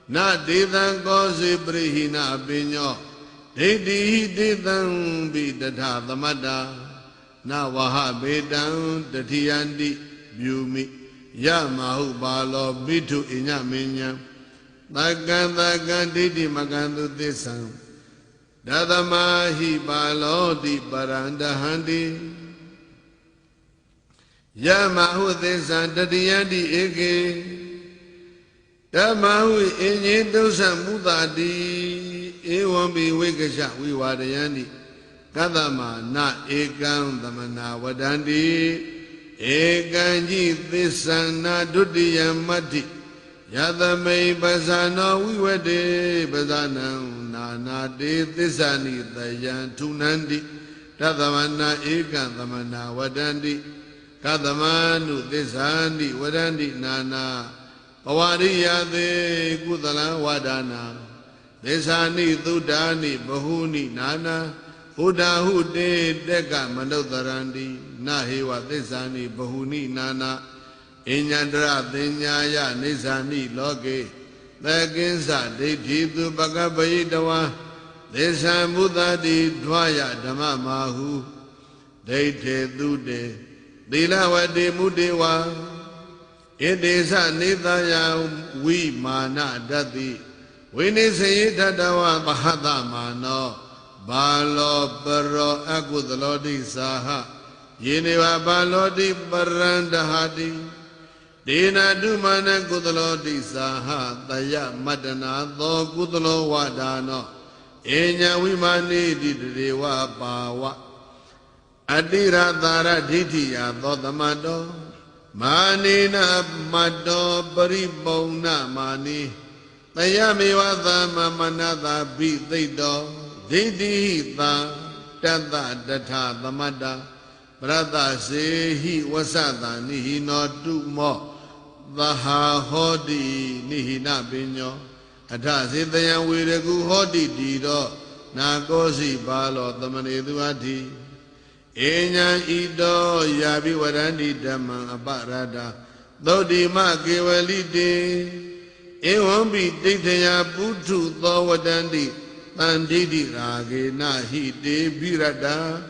Na Dedan Gosi Brihina Binyo Dedi Dedan Bidata Tamada Na Waha Bedan Datiyandi Byumi Yamahu Balo Bitu Inya Minya Tagan Didi Magandu Desan Dadamahi Balo Di Baranda Handi Yamahu Desan Datiyandi Ege Dhammahu Inye Dosa Mudadi Ewambi Vegasha Vivarayandi Kadama Na Ekam Dhamana Vadandi Ekanji Thisana Dudiyamati Yadamai Basano Vivade Basanam Nana De Thisani Dayan Tunandi Tadamana Ekam Dhamana Vadandi Kadamanu Thisani Vadandi Nana Pavariyade Kutala Wadana Desani Dudani Bahuni Nana Udahude Deka Mandodarandi Nahiwa Desani Bahuni Nana Inyandra Denyaya Nisani Loge Daginsa Dedidu Bagabayidawa Desan Buddhadi Dwaya Dhamma Mahu Deite Dude Dilawade Mudewa Idesa Nidaya Vimana Dati Vinisi Tadawa Bahada Mano Balo Paro Akudalodi Saha Yeniva Balodi Barandahadi Dina Dumana Kudalodi Saha Daya Madana Do Kudalo Wadano Enya Vimani Didewa Bawa Adira Dara Ditiya Dodamado Manina Mado Paribona Mani Tayamiwa Dhamma Manada Bitido Didita Tata Data Dhamada Brada Sehi Wasada Nihino Tumo Vaha Hodi Nihina Binyo Ata Sitayan Viregu Hodi Dido Nagosi Balo Dhamaniduati Enya Ido Yabi Warandi Dhamma Aparada Dodi Ma Kevalide Ewambi Ditaya Putu Thawadandi Tandidi Rage Nahide Birada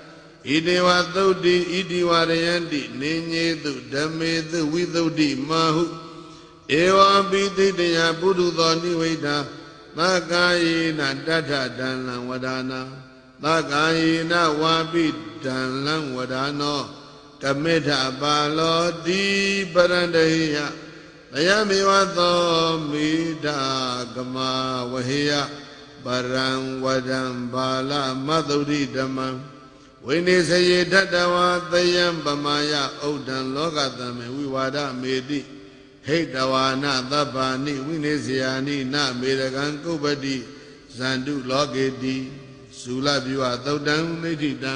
Idewa Dodi Idiwarayandi Ninye Du Dhamme Du Vidodi Mahu Ewambi Ditaya Putu Thaniweda Nakayena Data Dhanlan Wadana Nakayena Wabi Dhanlan Wadano Kameta Balo Di Barandaya Dayamiwato Mida Gama Wahia Barang Wadam Bala Madhuri Dhamma Vinisaye Dadawa Dayam Bamaya Odan Logatame Vivada Medi ဟိတဝါနသဗ္ဗာနိဝိနေစယာနိနမေရကံကုပ္ပတိဇန္တုလောကေတိဇူလပြုဝသုတ်တံနိဋ္ဌိတံ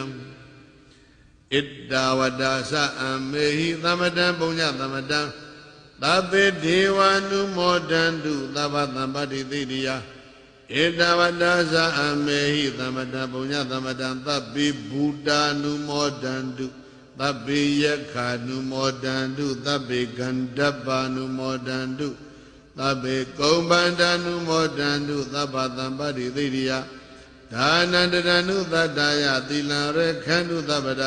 ဣတ္တဝတ္တသအမေဟိသမတံပုညသမတံသဗ္ဗေဒေဝ ानु မောဒန္တုသဗ္ဗသံပတ္တိသိတိယဣတ္တဝတ္တသအမေဟိသမတံပုညသမတံသဗ္ဗေဘူတာ ानु မောဒန္တုသဗ္ဗေယက္ခာ ानु မောဒန္တုသဗ္ဗေကန္ဓပ္ပ ानु မောဒန္တုသဗ္ဗေကုံ္ပန္တ ानु မောဒန္တုသဗ္ဗသံပတ္တိသိတိယဒါနန္တရဏုသတ္တယသီလံရခန္တုသဗ္ဗဒ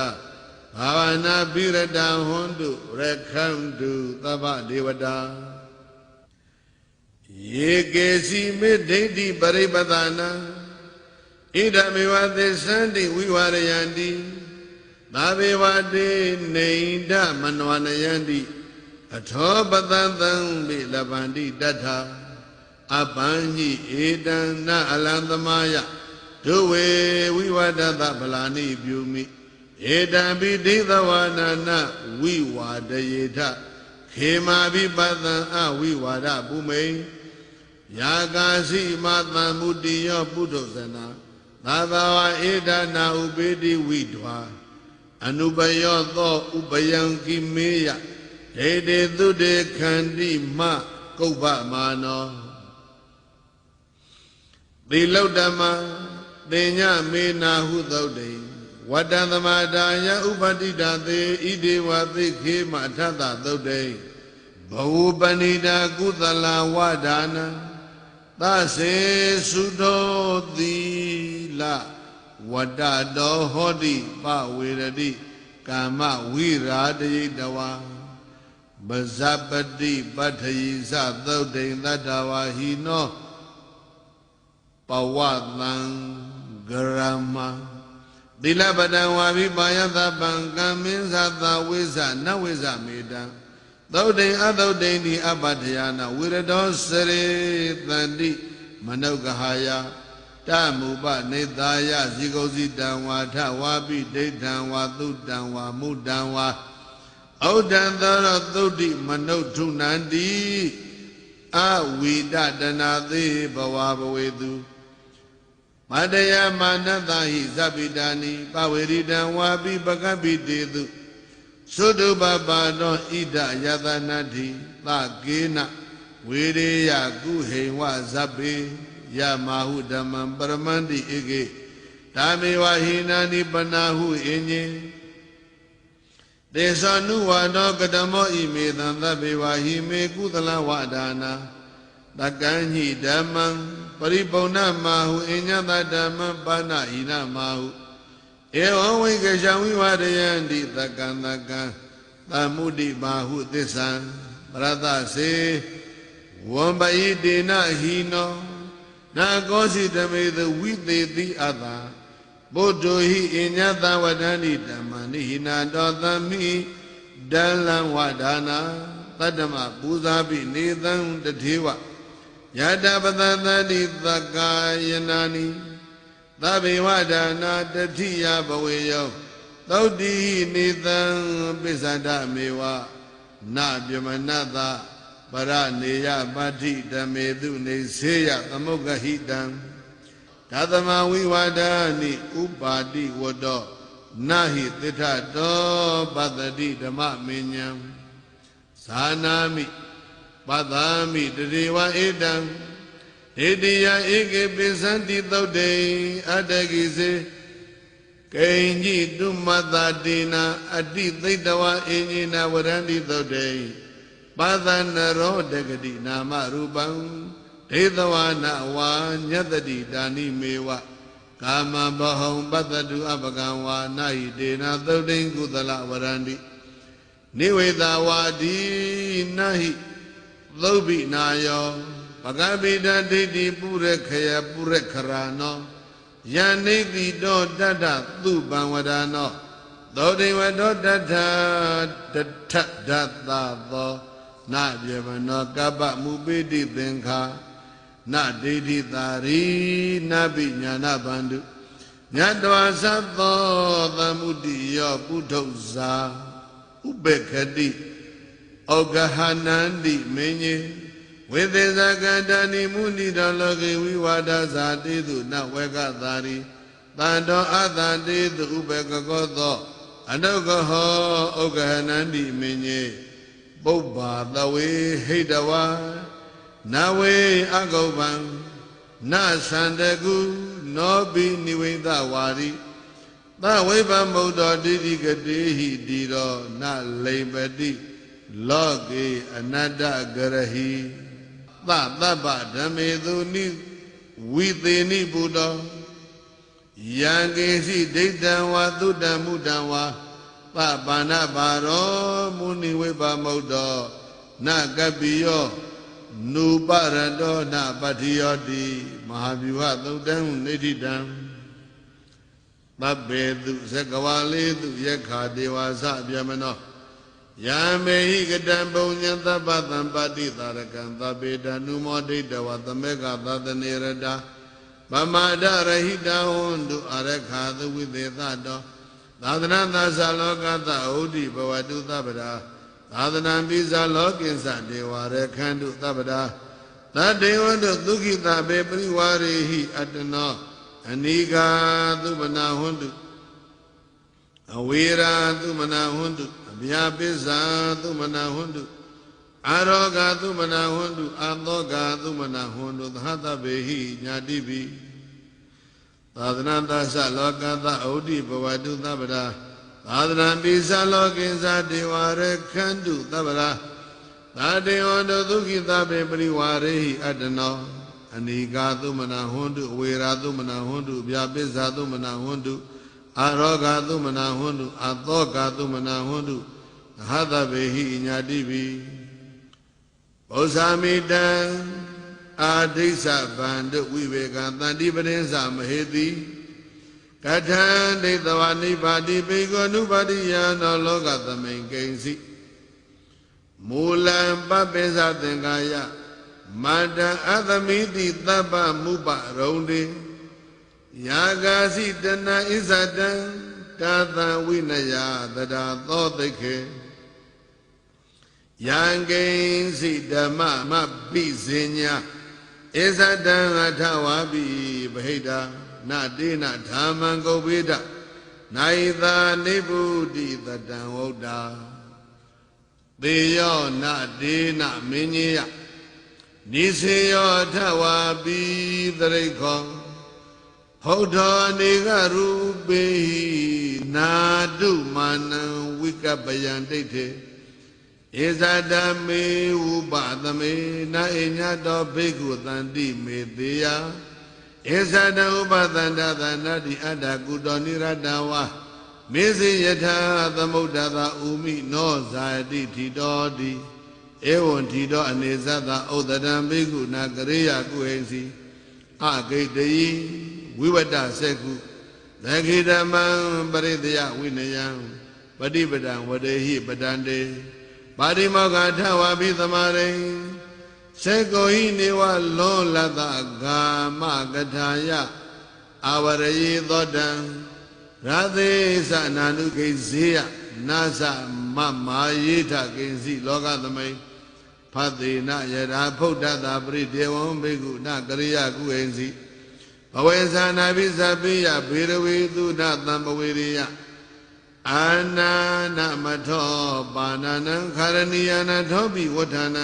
ဘာဝနာပိရတံဟွန်တုရခန္တုသဗ္ဗဒေဝတာယေကေစီမေဒိဋ္ဌိပရိပဒနာဣဒမေဝသစ္ဆန္တိဝိဝရယန္တိသာဘေဝတေနေဒမနောနယန္တိအထောပတံသံပိလဗန္တိတထအပဉ္ဟိဧတံနအလံသမယဒုဝေဝိဝဒတဗလာနိပြုမိဧတံပိဒိသဝနာနဝိဝါဒယေထခေမာပိပတံအဝိဝါဒပုမိန်ယာကာစီမသံမုတိယောပုထုဇနာသာသဝဧဒနာဥပေတိဝိဒွာအနုပယောသောဥပယံကိမေယဒေတေသုတေခန္တိမကုပ္ပမာနောသီလုတ္တမသေညမေနာဟုသုတ်တေဝတ္တသမတာယဥပတိတာသေဣဒေဝသိခေမထသသုတ်တေဘဝပဏိတာကုသလဝဒါနသစေစုသောသီလဝတ္တတောဟောတိပဝေရတိကာမဝိရာတယိတဝါပဇပတိပတ္ထိသသုတ်တေသတ္တဝါဟိနောပဝသံဂရမသီလပတံဝါဘိပါယသပံကမ္မင်းသသဝိဇနဝိဇမေတံသုတ်တေအသုတ်တေတိအပတ္ထယာနဝိရတောစရေတန္တိမနုက္ခဟာယတမုပနေသာယဇိကုစီတံဝါထဝါပိဒိဋ္ဌံဝါသုတံဝါမုတံဝါဩဒံသောသုတ်တိမနုထုနန္တိအဝိဒတနာသေးဘဝဘဝေတုမတယမာနတဟိသဗ္ဗိတာနိပဝေရိတံဝါပိပကပိတေတုသုတုပပါတောဣဒယတနာတိသကေနဝေရေယကုဟိဝဇဗ္ဗေယမဟုဓမ္မံပရမန္တိဧကေဓမ္မေဝဟိနာနိပနာဟုအညေတေသနုဝါဒောကတမောဣမေသံသဗ္ဗေဝဟိမေကုသလဝဒါနာတကံညိဓမ္မံပရိပုံဏမာဟုအညတဓမ္မံပါဏဟိနမာဟုဧဝံဝိကေရှံဝိဝရယန္တိတကံသမုဒိမာဟုသစ္ဆံပရတစေဝံပဣတေနဟိနောနာကောစီတမေသဝိသေတိအတ္တဘုဒ္ဓဟိအညတဝဒန္တိဓမ္မနိဟိနာတောသမိဒလံဝဒါနာတတ္တမပူဇာပိနေသံတထေဝယတပတသတိသက္ကာယနာနိသဗ္ဗေဝဒါနာတတိယဘဝေယောသုတ်တိနေသံပိစ္ဆဒမေဝနပြမနတပရနေယပတ္ထိဓမေတုနေစေယသမုဂ္ဂဟိတံဓသမဝိဝါဒာနိဥပါတိဝတ္တောနာဟိသစ္ထတောပတ္တိဓမ္မမေညံဇာနာမိပတ္တာမိတရေဝဧတံဣတိယဧကေပိသန္တိသုတ်တေအတ္တကိစေကိဉ္จิတုမတ္တတေနအတိသိတဝအင်္จิနာဝရန္တိသုတ်တေပါသနရောတဂတိနာမရူပံဒေသဝနာဝါညတတိတာနိမေဝကာမဘဟုံပတ္တုအပကံဝါနာဟိတေနသုတ်တိကုသလဝရန္တိနိဝေသဝါဒီနာဟိသုဗ္ဗိနာယောပကပိတဒိဋ္ဌိပုရခယပုရခရာနောယန္နိတိတောတတ္ထသုပံဝဒနောသောတိဝတောတထတထဒတ္တသောနပြေမနောကပ္ပမူပိတိသင်္ခာနဒိဋ္ဌိတာရိနပိညာဏဗန္တုညတဝါသသောသမုဒိယောပုထုဇာဥပေက္ခတိ ဩဃဟနန္တိမင်းကြီးဝိသေသကတဏိမုဏိတောလောကေဝိဝါဒဇာတိတုနဝေကသာရိတန္တောအတန္တိတုဥပေကကောသောအနုကဟောဩဃဟနန္တိမင်းကြီးပုပ္ပါသဝေဟိတဝါနဝေအဂုပံနသန္တကုနောပိနိဝိသဝါရိသဝိပမုဒ္ဒောတိတိကတိဟိတိရောနလိပတိလောကေအနတ္တဂရဟိသတပ္ပဓမေသူနိဝိသေနိဘုဒ္ဓောယံကေစီဒိဋ္ဌံဝါသုတ္တမုတ္တံဝါသဗ္ဗနာဘာရောမုနိဝိပမုဒ္ဒောနကပ္ပိယောနုပရတောနပတ္တိယောတိမဟာဗျူဟသုတ်တံနိဋ္ဌိတံသဗ္ဗေတုဇဂဝါလေးတုယက္ခာဒေဝါစဗျမနောယံမေဟိကတံပုံညံသဗ္ဗသံပါတိသာရကံသဗ္ဗေတနုမောဒိဋ္ဌဝသမေကသတနေရတာဗမာဒရဟိတဟွန်တုအရခာသဝိသေသတောသာသနာသသလောကသဩဒိဘဝတုသဗ္ဗရာသာသနာပိဇာလောကိစ္စဒေဝရခန္တုသဗ္ဗရာသတ္တေဝတုဒုက္ခိတဘေပရိဝါရေဟိအတနောအနိကာသုမနာဟွန်တုအဝေရာသုမနာဟွန်တုအဗျာပိဇာသုမနာဟွန်တုအာရောဂာသုမနာဟွန်တုအာသောဂာသုမနာဟွန်တုသဟတဗေဟိညာတိပိသာသနာသသလောကသဩဒိဘဝတုသဗ္ဗရာသာသနာပိဇာလောကိစ္စဒေဝရခန္တုသဗ္ဗရာသာတေဝန္တုဒုက္ခိတဘေပရိဝါရေဟိအတနောအနိကာသုမနာဟွန်တုအဝေရာသုမနာဟွန်တုဗျာပိဇာသုမနာဟွန်တုအာရောဂာသုမနာဟွန်တုအာသောဂာသုမနာဟွန်တုသဟတဗေဟိညာတိပိဘောဇာမိတံအာဒိဋ္ဌဗန္တုဝိဝေကတန္တိပရိစ္ဆမဟေတိကထံဒိဋ္ဌဝနိဗ္ဗာတိဘေကောနုပါတိယနောလောကသမိန်ကိဉ္စီမူလံပပိစ္ဆသင်္ကာယမန္တံအသမိတိသဗ္ဗမုပရုံတိယာဂာစီတဏဣဇတံကာသံဝိနယသဒ္ဓသောသိခေယံကိဉ္စီဓမ္မမပိစဉ္ညာဣဇတံအထဝါပိဗဟိတာနတေနဓမ္မံဂုဗ္ဗေဒနိုင်သာနိဗ္ဗုတိတတံဝုဒ္ဓသေယောနတေနမင်းကြီးယနိစေယောအထဝါပိသရိခောဟုတ်တော်အနေကရူပေနာတုမာနံဝိကပယံဒိဋ္ဌေဧဇာတမေဝုပသမေနာအိညတောဘိက္ခုတန္တိမေသေးယဧဇာတဥပသန္တသနာတိအတ္တကုတောနိရတဝါမေဇိယထာသမုဒ္ဒသာဥမိနောဇာတိထီတော်တိဧဝံထီတော်အနေဇတဥဒ္ဒရံဘိက္ခုနာကရေယကုဟိစီအဂိတယိဝိဝတ္တစေကုသခိဓမ္မံပရိတယဝိနယံပฏิပဒံဝဒေဟိပဒံတေပါတိမောဂထဝါပိသမာရိစေကိုဟိနေဝလောလတဂာမကထာယအာဝရယေသောတံရာသေသနာနုခိဇေယနာသမမာယေထကိဉ္စီလောကသမိန်ဖသေနယရာဖုဒ္ဓတာပရိဒေဝံဘိက္ခုနကရိယကုဟိဉ္စီဘဝေသနာပိသပိယဘေရဝေသုဒသံဘဝေရိယအာနာနမထောပါဏနံခရဏီယနာထောပိဝဋ္ဌာနံ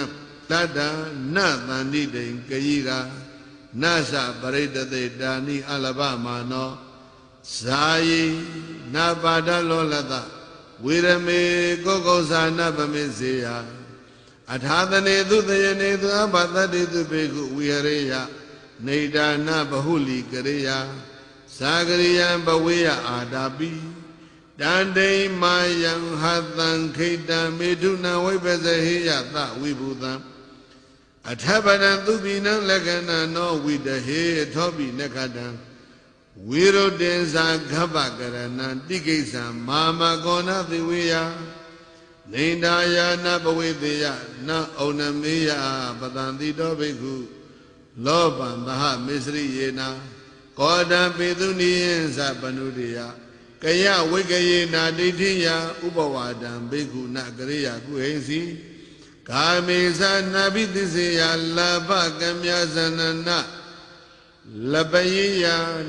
တတ္တနသန္တိတိံကယိရာနသပရိတတေတာနိအလဘမာနောဇာယိနပါဒလောလတဝေရမေကောကောဇာနဗမေစေယအထာသနေသူတယနေသူအဘသတ္တိသူဘေကုဝိဟရေယနေဒါနဘဟုလီကရေယဇာဂရိယံဘဝေယအာတာပိတန္တိမာယံဟသံခိတံမေထုနံဝိပဇဟေယသဝိဘူတံအထပဒံသူပိနံလက္ခဏနောဝိတဟေထောပိနခတံဝိရုတေဇာခပ္ပကရဏံတိကိစ္ဆံမာမကောဏသေဝေယနေန္ဒာယာနဘဝေတေယနဩနမေယပတံတိတောဘိက္ခုလောဘံသဟမေစရိယေနာကောတံပေသူနိယံသပနုတေယကယဝိကယေနာဒိဋ္ဌိယဥပဝါဒံဘိက္ခုနကရိယကုဟိဉ္စီ ကာမေသနာဘိသစ္စေယလာဘကမြဇနနာလပယေယ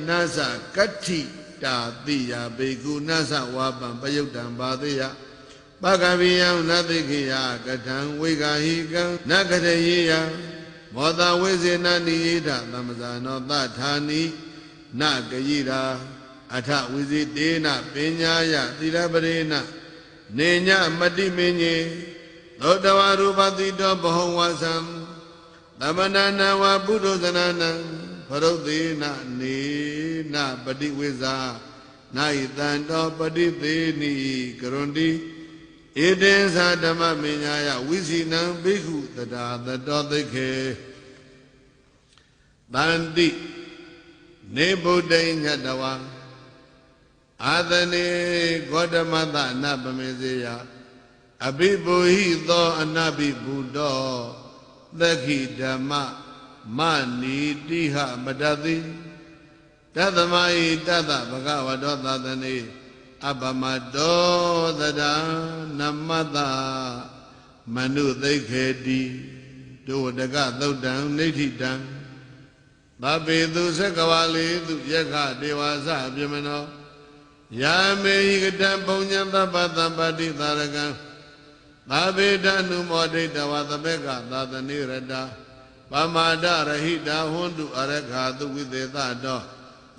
နာသကတ္ထိတာတိယဘေကုနာသဝါပံပယုတ်တံဘာသေယပကဗိယံနတိခေယကထံဝိဂာဟိကံနကတယေယမောတဝိဇေနနိယိထသမဇာနောသထာနိနဂယိရာအထဝိဇိတေနပညာယသီလပရေနနေညမတိမင်းကြီးသောတဝရူပတိတောဘဟုံဝသံသမဏနာဝပုထုဇနနံဖရုတ်သေနနေနပတိဝိဇာနာယတံတောပတိသေနိကရွန်တိဧတေသဓမ္မမညာယဝိစီနံဘိက္ခုတတာတတောသိခေတန္တိနေဗုဒ္ဓိညတဝါအာသနေဂေါတမသအနပမေစေယအဘိဘူဟိသောအနဘိဘူတောသက္ခိဓမ္မမနီတိဟမတတိတသမဟိတတဗဂဝတောသတနေအပမတောသဒာနမတမနုသိခေတိဒုဝတကသုတ်တံနိဋ္ဌိတံသဗ္ဗေသူသက္ကဝါလေသူယက္ခဒေဝါစပြမနောယာမေဟိကတံပုံညံသဗ္ဗသံပါတိသာရကံသဗ္ဗေတနုမောဒိတဝသဘေကသာသနေရတပမာဒရဟိတာဟွန်တုအရခာသူဝိသေသတော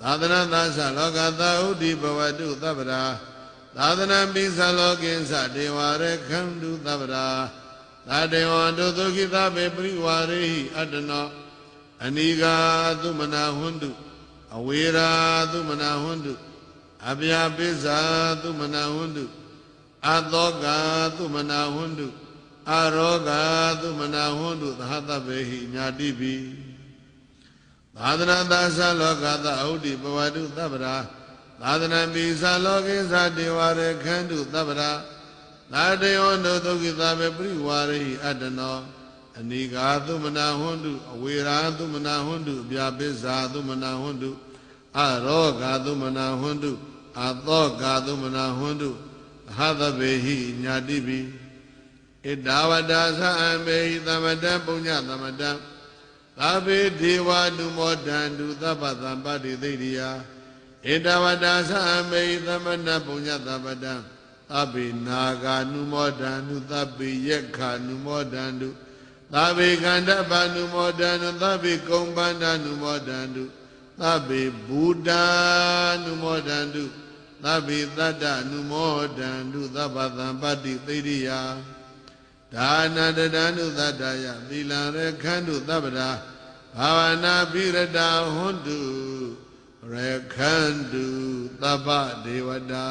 သာသနာသသလောကသာဥဒိဘဝတုသဗ္ဗရာသာသနာပိသလောကိသဒေဝရခန္တုသဗ္ဗရာသာတေဝန္တုသုခိသဗေပရိဝါရေဟိအတ္တနောအနိဂါသုမနာဟွန်တုအဝေရာသုမနာဟွန်တုအဗျာပိစ္ဆာသုမနာဟွန်တုအသောကသုမနာဟွန်တုအရောဂသုမနာဟွန်တုသဟတဗေဟိညာတိပိသာသနာသသလောကသဩတိဘဝတုသဗ္ဗရာသာသနာပိသလောကိသဒေဝရခန္တုသဗ္ဗရာသာတေဝန္တုသုခိသဗေပရိဝါရေဟိအတ္တနောအနိဂါသုမနာဟွန်တုအဝေရာသုမနာဟွန်တုအဗျာပိစ္ဆာသုမနာဟွန်တုအရောဂသုမနာဟွန်တုအသောကသုမနာဟွန်တုဟသဗေဟိညာတိပိဣဒဝတ္တသအမေဟိသမတံပုညသမတံသဗ္ဗေဒေဝနုမောဒန္တုသဗ္ဗသံပါတိသိရိယဣဒဝတ္တသအမေဟိသမတံပုညသမတံသဗ္ဗေနာဂာနုမောဒန္တုသဗ္ဗေယက္ခာနုမောဒန္တုသဗ္ဗေကန္တပနုမောဒန္တုသဗ္ဗေကုံပန္နနုမောဒန္တုသဗ္ဗေဘူတာနုမောဒန္တုသဗ္ဗေတတ္တနုမောဒန္တုသဗ္ဗသံပါတိသိရိယဒါနတတန္တုသတ္တယသီလံရခန္တုသဗ္ဗရာဘာဝနာပိရတာဟွန်တုရခန္တုသဗ္ဗဒေဝတာ